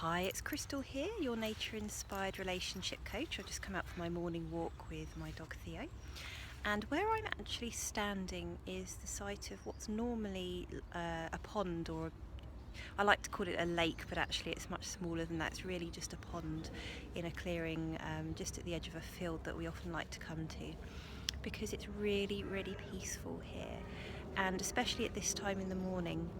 Hi, it's Crystal here, your nature-inspired relationship coach. I've just come out for my morning walk with my dog Theo. And where I'm actually standing is the site of what's normally a pond, or I like to call it a lake, but actually it's much smaller than that. It's really just a pond in a clearing just at the edge of a field that we often like to come to, because it's really, really peaceful here. And especially at this time in the morning,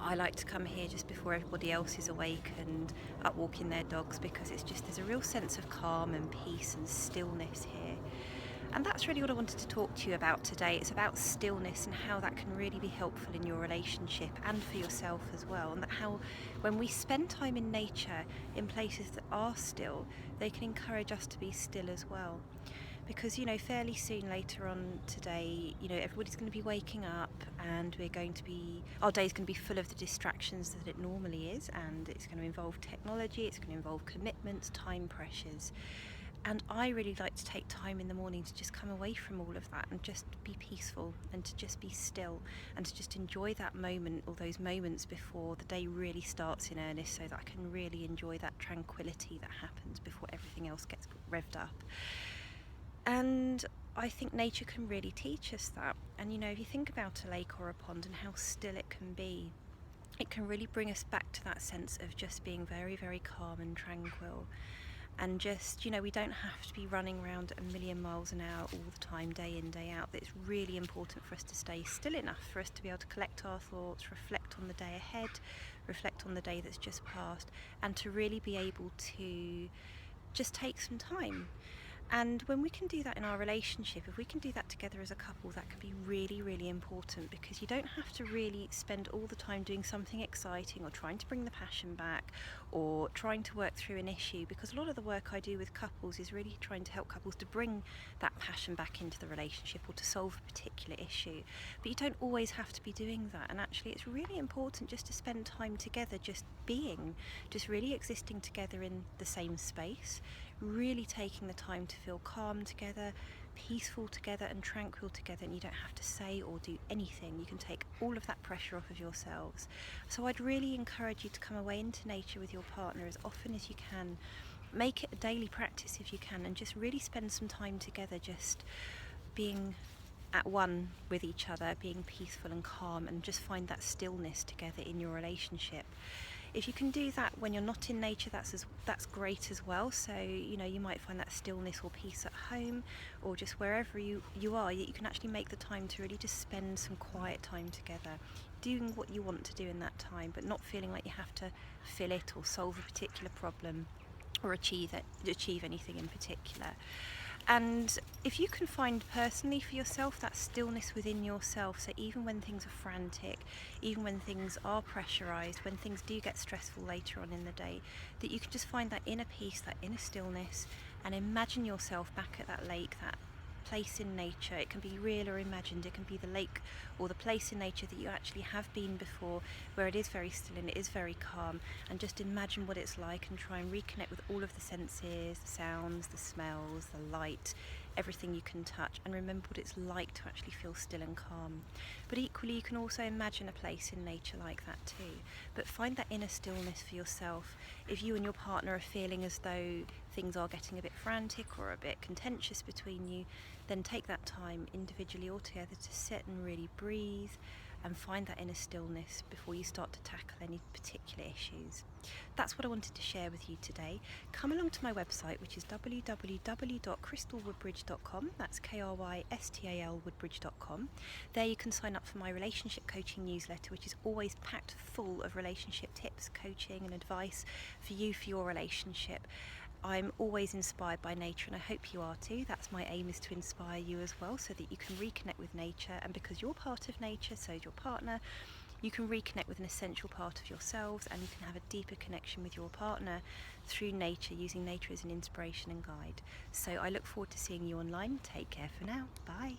I like to come here just before everybody else is awake and up walking their dogs, because there's a real sense of calm and peace and stillness here. And that's really what I wanted to talk to you about today. It's about stillness and how that can really be helpful in your relationship and for yourself as well. And that how when we spend time in nature in places that are still, they can encourage us to be still as well. Because fairly soon later on today, everybody's going to be waking up, and our day's going to be full of the distractions that it normally is, and it's going to involve technology, it's going to involve commitments, time pressures. And I really like to take time in the morning to just come away from all of that and just be peaceful and to just be still and to just enjoy that moment, or those moments before the day really starts in earnest, so that I can really enjoy that tranquility that happens before everything else gets revved up. And I think nature can really teach us that. And if you think about a lake or a pond and how still it can be, it can really bring us back to that sense of just being very, very calm and tranquil. And just, we don't have to be running around a million miles an hour all the time, day in, day out. It's really important for us to stay still enough for us to be able to collect our thoughts, reflect on the day ahead, reflect on the day that's just passed, and to really be able to just take some time. And when we can do that in our relationship, if we can do that together as a couple, that can be really, really important, because you don't have to really spend all the time doing something exciting or trying to bring the passion back or trying to work through an issue, because a lot of the work I do with couples is really trying to help couples to bring that passion back into the relationship or to solve a particular issue. But you don't always have to be doing that, and actually it's really important just to spend time together, just being, just really existing together in the same space, really taking the time to feel calm together, peaceful together and tranquil together, and you don't have to say or do anything. You can take all of that pressure off of yourselves. So I'd really encourage you to come away into nature with your partner as often as you can. Make it a daily practice if you can, and just really spend some time together, just being at one with each other, being peaceful and calm, and just find that stillness together in your relationship. If you can do that when you're not in nature, that's great as well. So you might find that stillness or peace at home, or just wherever you are, you can actually make the time to really just spend some quiet time together, doing what you want to do in that time, but not feeling like you have to fill it or solve a particular problem or achieve anything in particular. And if you can find personally for yourself that stillness within yourself, so even when things are frantic, even when things are pressurized, when things do get stressful later on in the day, that you can just find that inner peace, that inner stillness, and imagine yourself back at that lake, that place in nature. It can be real or imagined. It can be the lake or the place in nature that you actually have been before, where it is very still and it is very calm, and just imagine what it's like and try and reconnect with all of the senses, the sounds, the smells, the light, everything you can touch, and remember what it's like to actually feel still and calm. But equally, you can also imagine a place in nature like that too, but find that inner stillness for yourself. If you and your partner are feeling as though things are getting a bit frantic or a bit contentious between you, then take that time individually or together to sit and really breathe and find that inner stillness before you start to tackle any particular issues. That's what I wanted to share with you today. Come along to my website, which is www.crystalwoodbridge.com. That's KRYSTAL woodbridge.com. There you can sign up for my relationship coaching newsletter, which is always packed full of relationship tips, coaching and advice for you for your relationship. I'm always inspired by nature, and I hope you are too. That's my aim, is to inspire you as well, so that you can reconnect with nature, and because you're part of nature, so is your partner, you can reconnect with an essential part of yourselves, and you can have a deeper connection with your partner through nature, using nature as an inspiration and guide. So I look forward to seeing you online. Take care for now. Bye.